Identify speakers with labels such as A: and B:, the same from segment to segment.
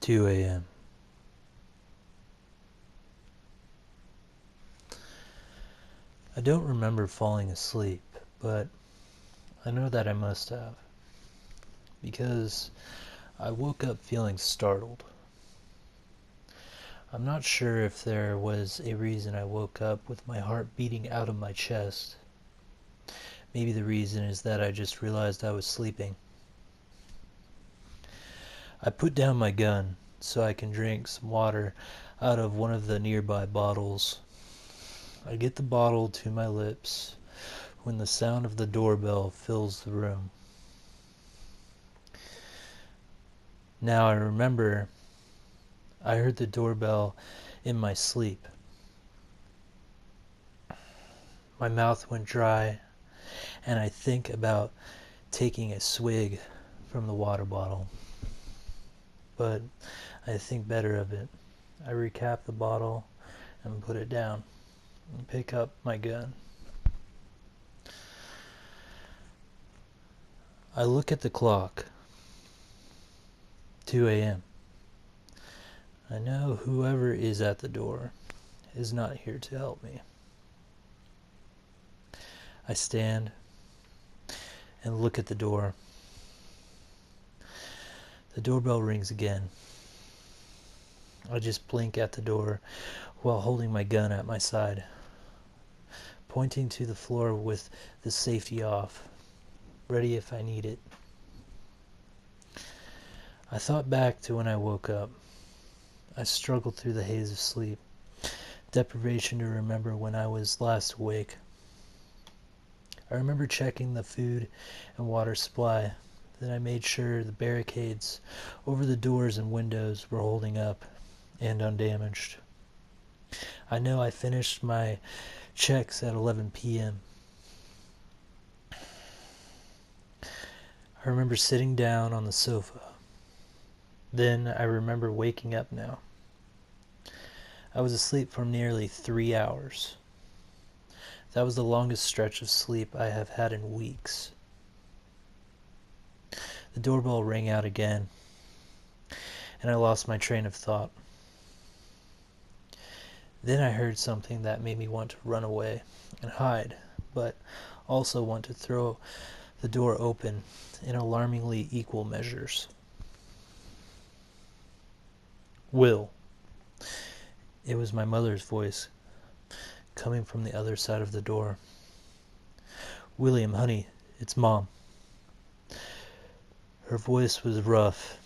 A: 2 a.m. I don't remember falling asleep, but I know that I must have, because I woke up feeling startled. I'm not sure if there was a reason I woke up with my heart beating out of my chest. Maybe the reason is that I just realized I was sleeping. I put down my gun so I can drink some water out of one of the nearby bottles. I get the bottle to my lips when the sound of the doorbell fills the room. Now I remember I heard the doorbell in my sleep. My mouth went dry, and I think about taking a swig from the water bottle. But I think better of it. I recap the bottle and put it down and pick up my gun. I look at the clock. 2 a.m. I know whoever is at the door is not here to help me. I stand and look at the door. The doorbell rings again. I just blink at the door while holding my gun at my side, pointing to the floor with the safety off, ready if I need it. I thought back to when I woke up. I struggled through the haze of sleep, deprivation to remember when I was last awake. I remember checking the food and water supply. Then I made sure the barricades over the doors and windows were holding up and undamaged. I know I finished my checks at 11 p.m. I remember sitting down on the sofa. Then I remember waking up now. I was asleep for nearly 3 hours. That was the longest stretch of sleep I have had in weeks. The doorbell rang out again, and I lost my train of thought. Then I heard something that made me want to run away and hide, but also want to throw the door open in alarmingly equal measures. Will. It was my mother's voice, coming from the other side of the door. William, honey, it's Mom. Her voice was rough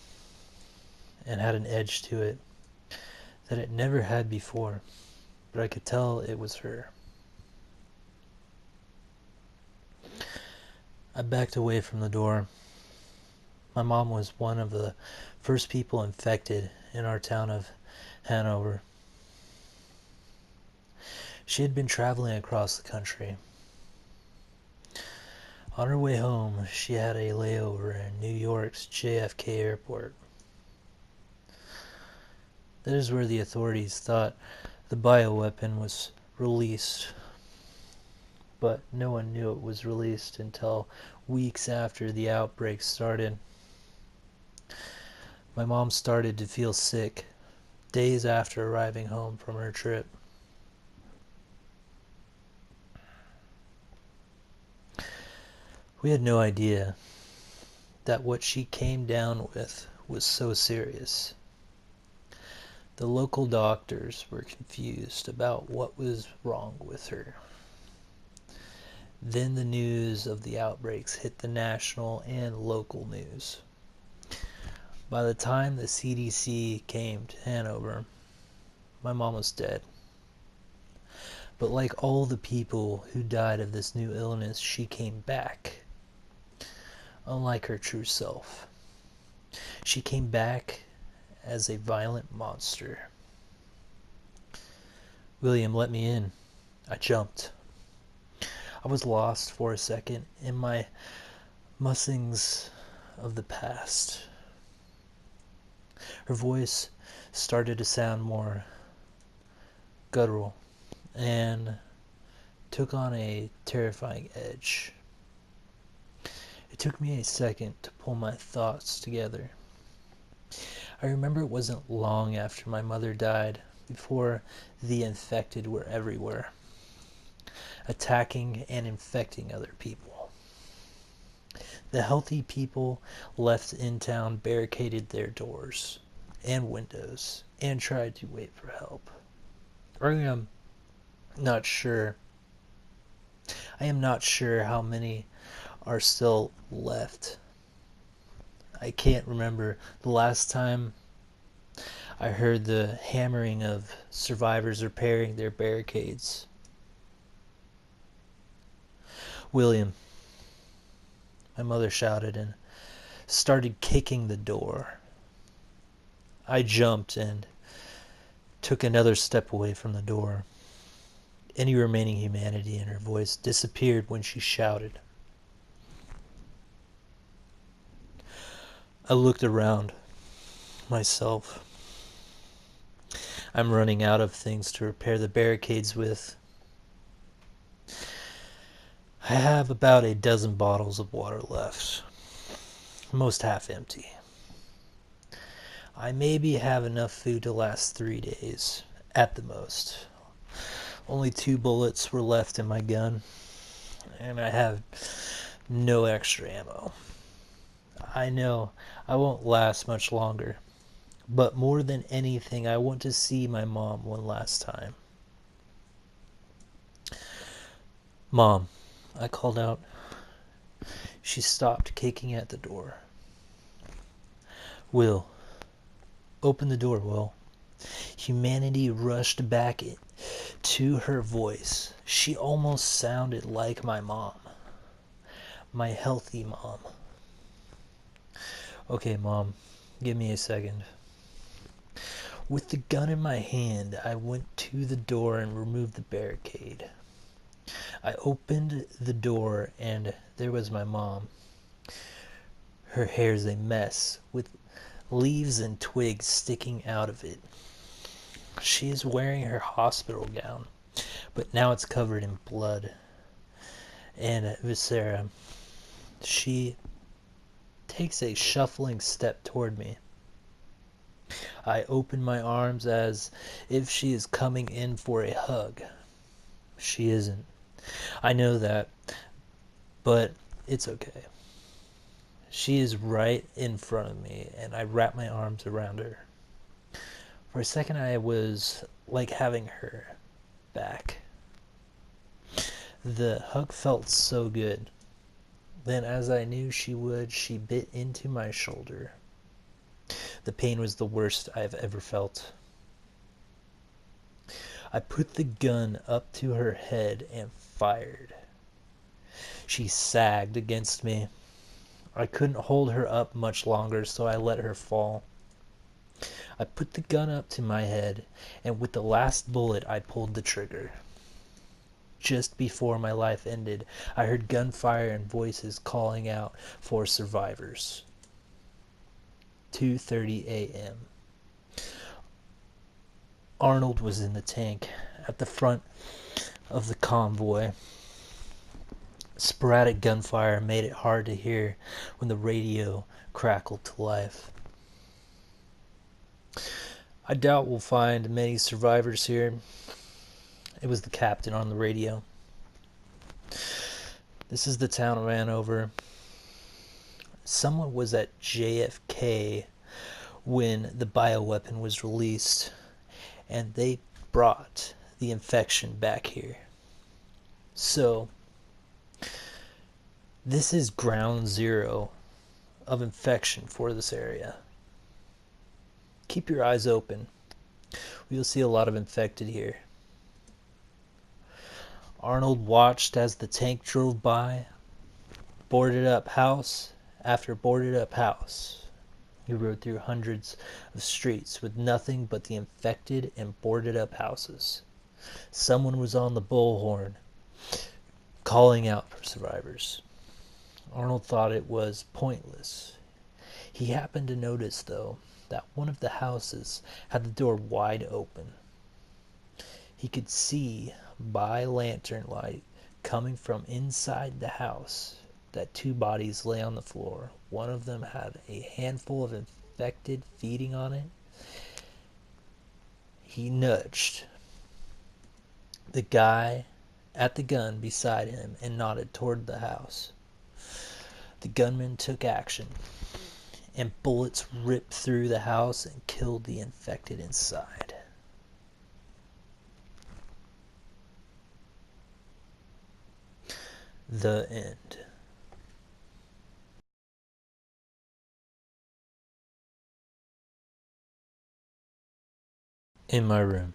A: and had an edge to it that it never had before, but I could tell it was her. I backed away from the door. My mom was one of the first people infected in our town of Hanover. She had been traveling across the country. On her way home, she had a layover in New York's JFK airport. That is where the authorities thought the bioweapon was released, but no one knew it was released until weeks after the outbreak started. My mom started to feel sick days after arriving home from her trip. We had no idea that what she came down with was so serious. The local doctors were confused about what was wrong with her. Then the news of the outbreaks hit the national and local news. By the time the CDC came to Hanover, my mom was dead. But like all the people who died of this new illness, she came back. Unlike her true self. She came back as a violent monster. William, let me in. I jumped. I was lost for a second in my musings of the past. Her voice started to sound more guttural and took on a terrifying edge. It took me a second to pull my thoughts together. I remember it wasn't long after my mother died before the infected were everywhere, attacking and infecting other people. The healthy people left in town barricaded their doors and windows and tried to wait for help. I am not sure. I am not sure how many are still left. I can't remember the last time I heard the hammering of survivors repairing their barricades. William, my mother shouted and started kicking the door. I jumped and took another step away from the door. Any remaining humanity in her voice disappeared when she shouted. I looked around myself. I'm running out of things to repair the barricades with. I have about a dozen bottles of water left, most half empty. I maybe have enough food to last 3 days, at the most. Only 2 bullets were left in my gun, and I have no extra ammo. I know I won't last much longer, but more than anything, I want to see my mom one last time. Mom, I called out. She stopped kicking at the door. Will, open the door, Will. Humanity rushed back to her voice. She almost sounded like my mom. My healthy mom. Okay, Mom, give me a second. With the gun in my hand, I went to the door and removed the barricade. I opened the door and there was my mom. Her hair's a mess, with leaves and twigs sticking out of it. She is wearing her hospital gown, but now it's covered in blood and viscera. She takes a shuffling step toward me. I open my arms as if she is coming in for a hug. She isn't. I know that, but it's okay. She is right in front of me, and I wrap my arms around her. For a second, I was like having her back. The hug felt so good. Then, as I knew she would, she bit into my shoulder. The pain was the worst I have ever felt. I put the gun up to her head and fired. She sagged against me. I couldn't hold her up much longer, so I let her fall. I put the gun up to my head, and with the last bullet, I pulled the trigger. Just before my life ended, I heard gunfire and voices calling out for survivors. 2:30 a.m. Arnold was in the tank at the front of the convoy. Sporadic gunfire made it hard to hear when the radio crackled to life. I doubt we'll find many survivors here. It was the captain on the radio. This is the town I ran over. Someone was at JFK when the bioweapon was released, and they brought the infection back here. So, this is ground zero of infection for this area. Keep your eyes open. We'll see a lot of infected here. Arnold watched as the tank drove by, boarded up house after boarded up house. He rode through hundreds of streets with nothing but the infected and boarded up houses. Someone was on the bullhorn, calling out for survivors. Arnold thought it was pointless. He happened to notice, though, that one of the houses had the door wide open. He could see by lantern light coming from inside the house that 2 bodies lay on the floor. One of them had a handful of infected feeding on it. He nudged the guy at the gun beside him and nodded toward the house. The gunman took action, and bullets ripped through the house and killed the infected inside. The end. In my room.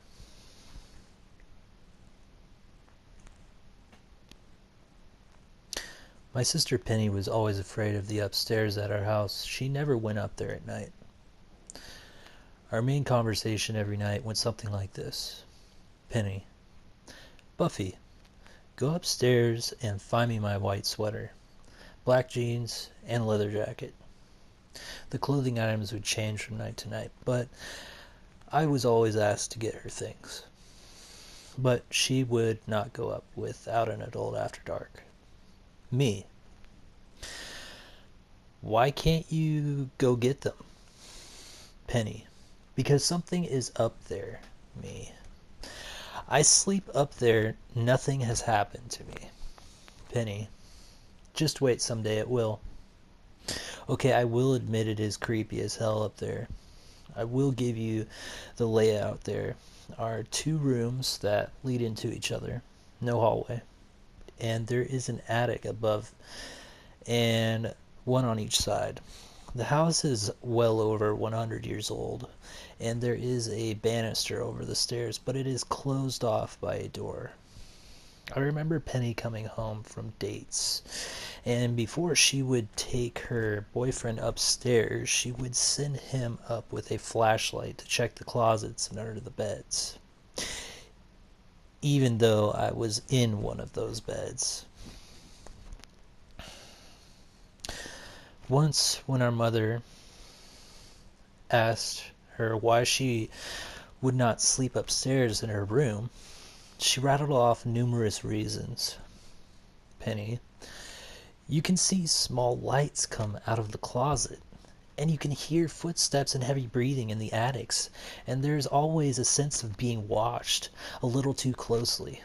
A: My sister Penny was always afraid of the upstairs at our house. She never went up there at night. Our main conversation every night went something like this. Penny: Buffy, go upstairs and find me my white sweater, black jeans, and leather jacket. The clothing items would change from night to night, but I was always asked to get her things. But she would not go up without an adult after dark. Me: Why can't you go get them? Penny: Because something is up there. Me: I sleep up there. Nothing has happened to me. Penny: Just wait, someday it will. Okay, I will admit it is creepy as hell up there. I will give you the layout. There are 2 rooms that lead into each other, no hallway, and there is an attic above and one on each side. The house is well over 100 years old, and there is a banister over the stairs, but it is closed off by a door. I remember Penny coming home from dates, and before she would take her boyfriend upstairs, she would send him up with a flashlight to check the closets and under the beds, even though I was in one of those beds. Once, when our mother asked her why she would not sleep upstairs in her room, she rattled off numerous reasons. Penny: You can see small lights come out of the closet, and you can hear footsteps and heavy breathing in the attics, and there's always a sense of being watched a little too closely.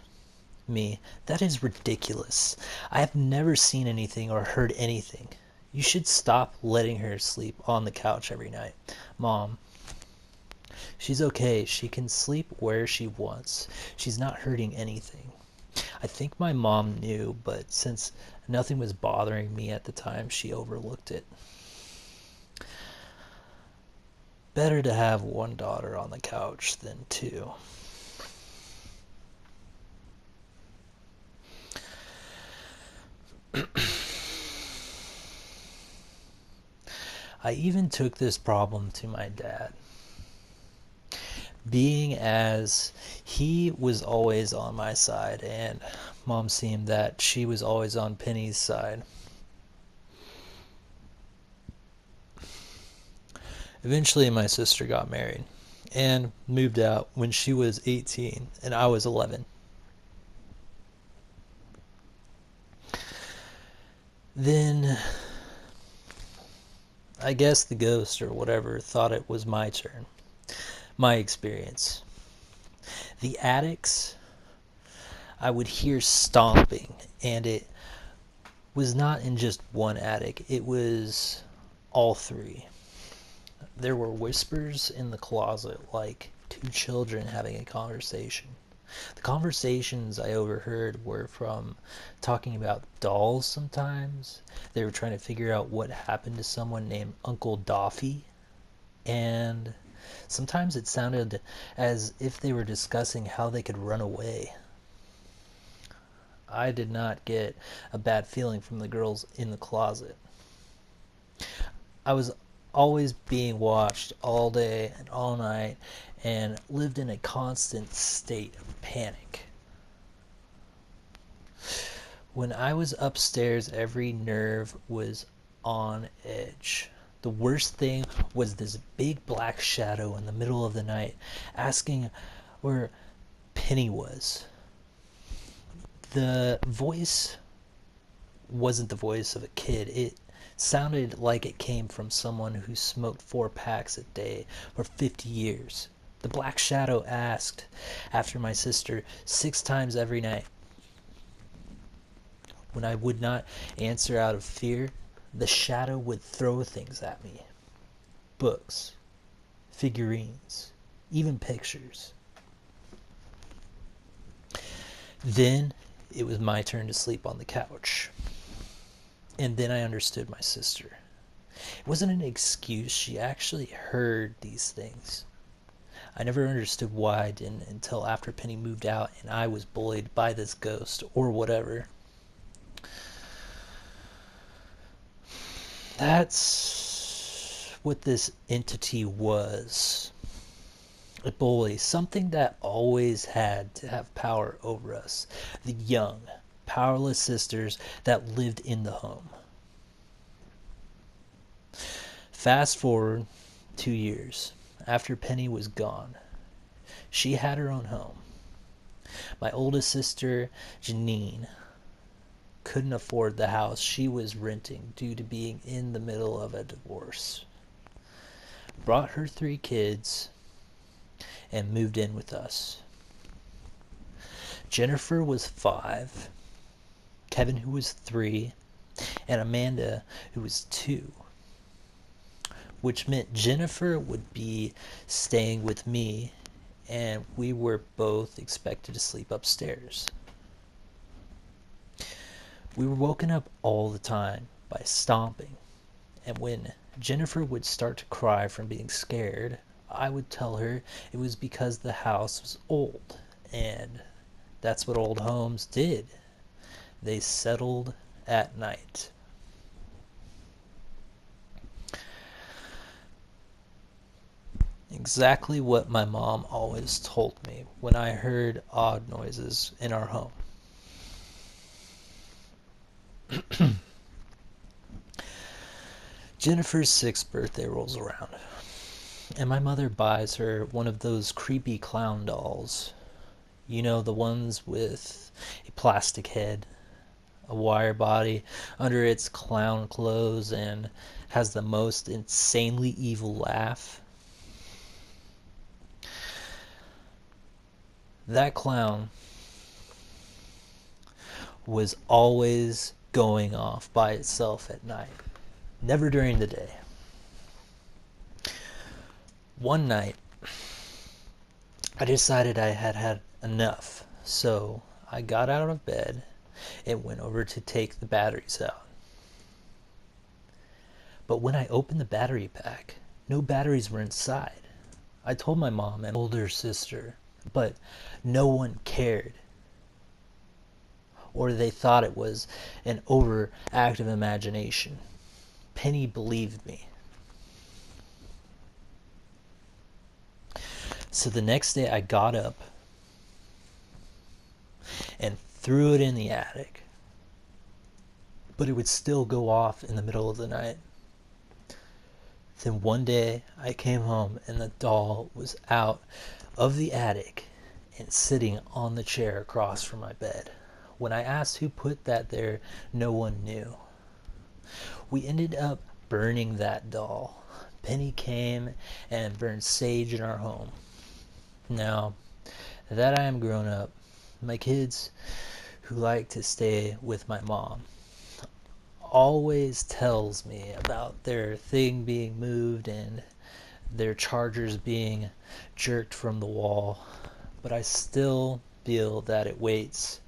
A: Me: That is ridiculous. I have never seen anything or heard anything. You should stop letting her sleep on the couch every night. Mom: She's okay. She can sleep where she wants. She's not hurting anything. I think my mom knew, but since nothing was bothering me at the time, she overlooked it. Better to have one daughter on the couch than 2. I even took this problem to my dad, being as he was always on my side, and Mom seemed that she was always on Penny's side. Eventually, my sister got married and moved out when she was 18 and I was 11. Then I guess the ghost or whatever thought it was my turn. My experience. The attics, I would hear stomping, and it was not in just one attic, it was all 3. There were whispers in the closet like 2 children having a conversation. The conversations I overheard were from talking about dolls sometimes. They were trying to figure out what happened to someone named Uncle Doffy. And sometimes it sounded as if they were discussing how they could run away. I did not get a bad feeling from the girls in the closet. I was always being watched all day and all night and lived in a constant state of panic. When I was upstairs, every nerve was on edge. The worst thing was this big black shadow in the middle of the night asking where Penny was. The voice wasn't the voice of a kid. It Sounded like it came from someone who smoked 4 packs a day for 50 years. The Black Shadow asked after my sister 6 times every night. When I would not answer out of fear, the shadow would throw things at me. Books, figurines, even pictures. Then it was my turn to sleep on the couch. And then I understood my sister. It wasn't an excuse. She actually heard these things. I never understood why I didn't until after Penny moved out and I was bullied by this ghost or whatever. That's what this entity was. A bully, something that always had to have power over us. The young, powerless sisters that lived in the home. Fast forward 2 years. After Penny was gone, she had her own home. My oldest sister, Janine, couldn't afford the house she was renting due to being in the middle of a divorce. Brought her 3 kids and moved in with us. Jennifer was 5, Kevin, who was 3, and Amanda, who was 2. Which meant Jennifer would be staying with me, and we were both expected to sleep upstairs. We were woken up all the time by stomping, and when Jennifer would start to cry from being scared, I would tell her it was because the house was old, and that's what old homes did. They settled at night. Exactly what my mom always told me when I heard odd noises in our home. Jennifer's 6th birthday rolls around, and my mother buys her one of those creepy clown dolls. You know, the ones with a plastic head, a wire body under its clown clothes, and has the most insanely evil laugh. That clown was always going off by itself at night, never during the day. One night, I decided I had had enough, so I got out of bed and went over to take the batteries out. But when I opened the battery pack, no batteries were inside. I told my mom and older sister, but no one cared. Or they thought it was an overactive imagination. Penny believed me. So the next day I got up and threw it in the attic. But it would still go off in the middle of the night. Then one day I came home and the doll was out of the attic and sitting on the chair across from my bed. When I asked who put that there, no one knew. We ended up burning that doll. Penny came and burned sage in our home. Now that I am grown up, my kids, who like to stay with my mom, always tells me about their thing being moved and their chargers being jerked from the wall, but I still feel that it waits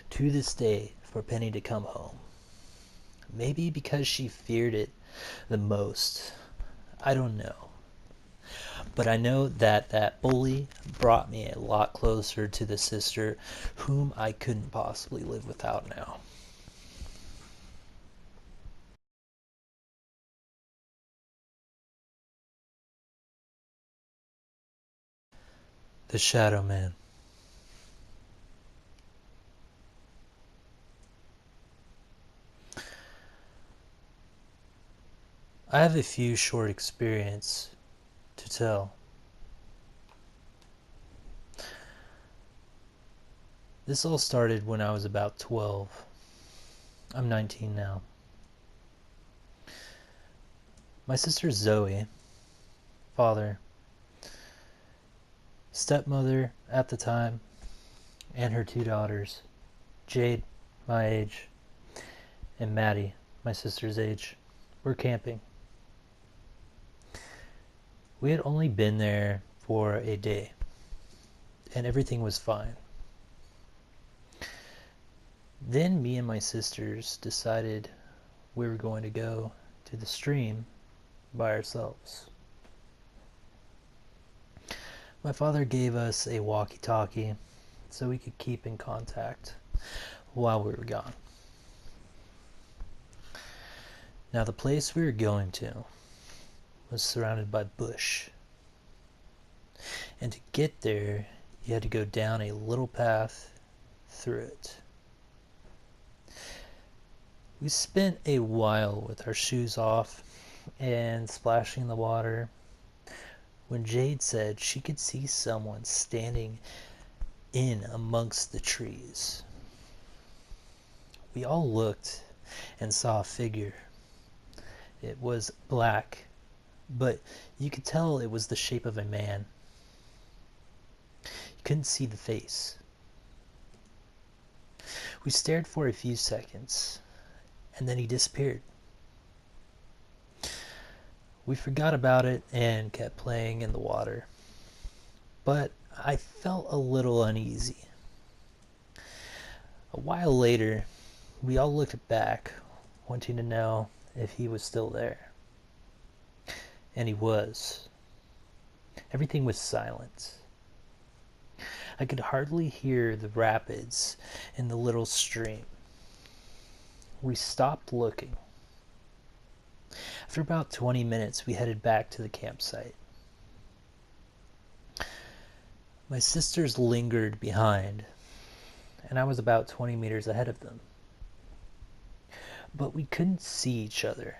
A: to this day for Penny to come home. Maybe because she feared it the most. I don't know. But I know that that bully brought me a lot closer to the sister whom I couldn't possibly live without now. The Shadow Man. I have a few short experience to tell. This all started when I was about 12. I'm 19 now. My sister Zoe, father, stepmother at the time, and her two daughters, Jade, my age, and Maddie, my sister's age, were camping. We had only been there for a day, and everything was fine. Then me and my sisters decided we were going to go to the stream by ourselves. My father gave us a walkie-talkie so we could keep in contact while we were gone. Now the place we were going to was surrounded by bush. And to get there, you had to go down a little path through it. We spent a while with our shoes off and splashing in the water when Jade said she could see someone standing in amongst the trees. We all looked and saw a figure. It was black, but you could tell it was the shape of a man. You couldn't see the face. We stared for a few seconds, and then he disappeared. We forgot about it and kept playing in the water, but I felt a little uneasy. A while later, we all looked back, wanting to know if he was still there. And he was. Everything was silent. I could hardly hear the rapids in the little stream. We stopped looking. After about 20 minutes, we headed back to the campsite. My sisters lingered behind, and I was about 20 meters ahead of them. But we couldn't see each other.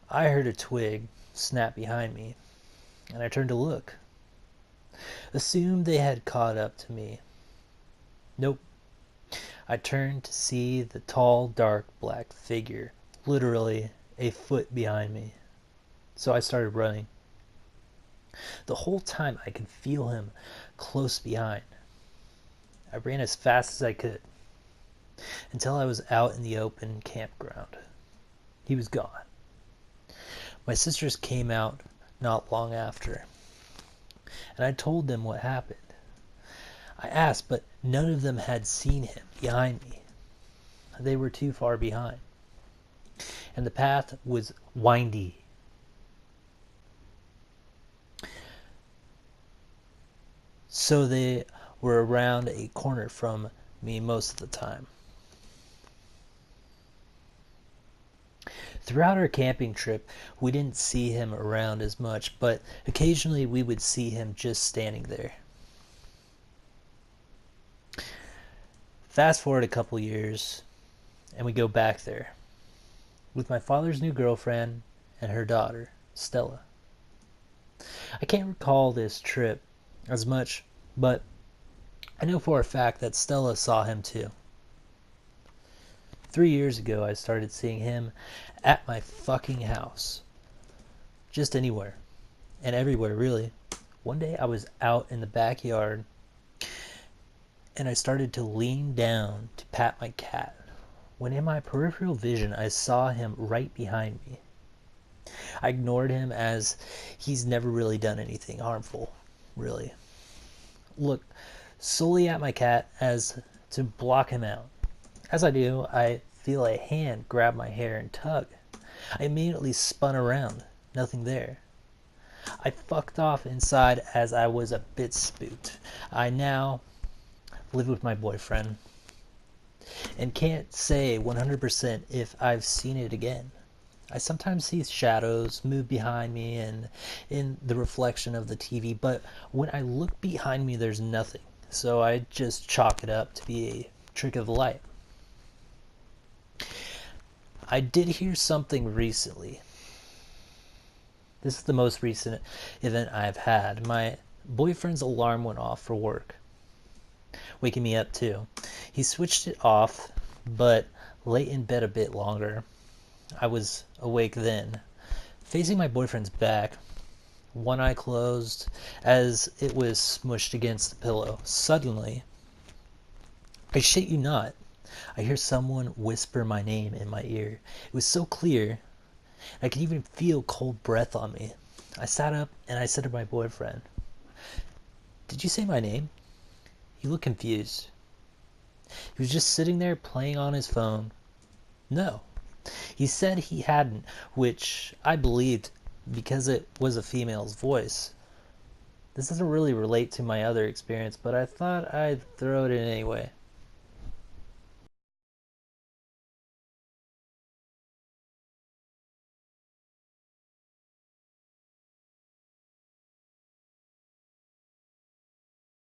A: I heard a twig snap behind me, and I turned to look. Assumed they had caught up to me. Nope. I turned to see the tall, dark, black figure, literally a foot behind me. So I started running. The whole time I could feel him close behind. I ran as fast as I could until I was out in the open campground. He was gone. My sisters came out not long after, and I told them what happened. I asked, but none of them had seen him behind me. They were too far behind, and the path was windy. So they were around a corner from me most of the time. Throughout our camping trip, we didn't see him around as much, but occasionally we would see him just standing there. Fast forward a couple years, and we go back there with my father's new girlfriend and her daughter, Stella. I can't recall this trip as much, but I know for a fact that Stella saw him too. 3 years ago, I started seeing him at my fucking house. Just anywhere. And everywhere, really. One day I was out in the backyard, and I started to lean down to pat my cat, when in my peripheral vision I saw him right behind me. I ignored him as he's never really done anything harmful, really. Looked solely at my cat as to block him out. As I do, I feel a hand grab my hair and tug. I immediately spun around. Nothing there. I fucked off inside as I was a bit spooked. I now live with my boyfriend and can't say 100% if I've seen it again. I sometimes see shadows move behind me and in the reflection of the TV, but when I look behind me, there's nothing. So I just chalk it up to be a trick of the light. I did hear something recently. This is the most recent event I've had. My boyfriend's alarm went off for work, waking me up too. He switched it off, but lay in bed a bit longer. I was awake then, facing my boyfriend's back, one eye closed as it was smushed against the pillow. Suddenly, I shit you not, I hear someone whisper my name in my ear. It was so clear, I could even feel cold breath on me. I sat up and I said to my boyfriend, "Did you say my name?" He looked confused. He was just sitting there playing on his phone. No. He said he hadn't, which I believed because it was a female's voice. This doesn't really relate to my other experience, but I thought I'd throw it in anyway.